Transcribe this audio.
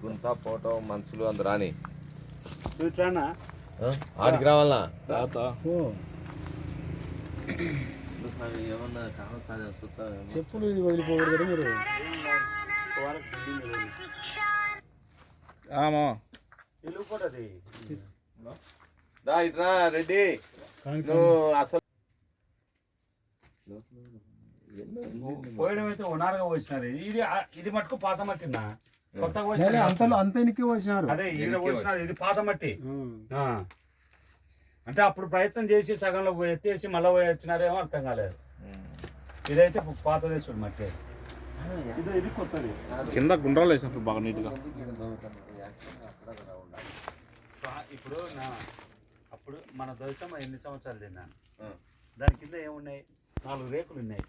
గుంత ఫోటో మనుషులు అందరు రాని ఆడికి రావాలా ఏమన్నా కావాలి చెప్పులు వదిలిపోకూడదు మీరు ఇట్రా రెడ్డి నువ్వు అసలు పోయడం అయితే ఉనారుగా వచ్చినారు. ఇది మట్టుకు పాత మట్టినా కొత్తగా అంత ఎనికి వచ్చినారు. అదే ఈయన వచ్చినారు. ఇది పాత మట్టి. అంటే అప్పుడు ప్రయత్నం చేసి సగంలో ఎత్తేసి మళ్ళీ వచ్చినారేమో అర్థం కాలేదు. ఇదైతే పాత దేశం మట్టి. ఇది కొత్తది. కింద గుండ్రాలు వేసినప్పుడు బాగా నీట్గా. ఇప్పుడు అప్పుడు మన దేశం ఎన్ని సంవత్సరాలు తిన్నాను. దాని కింద ఏమున్నాయి? 4 రేకులు ఉన్నాయి.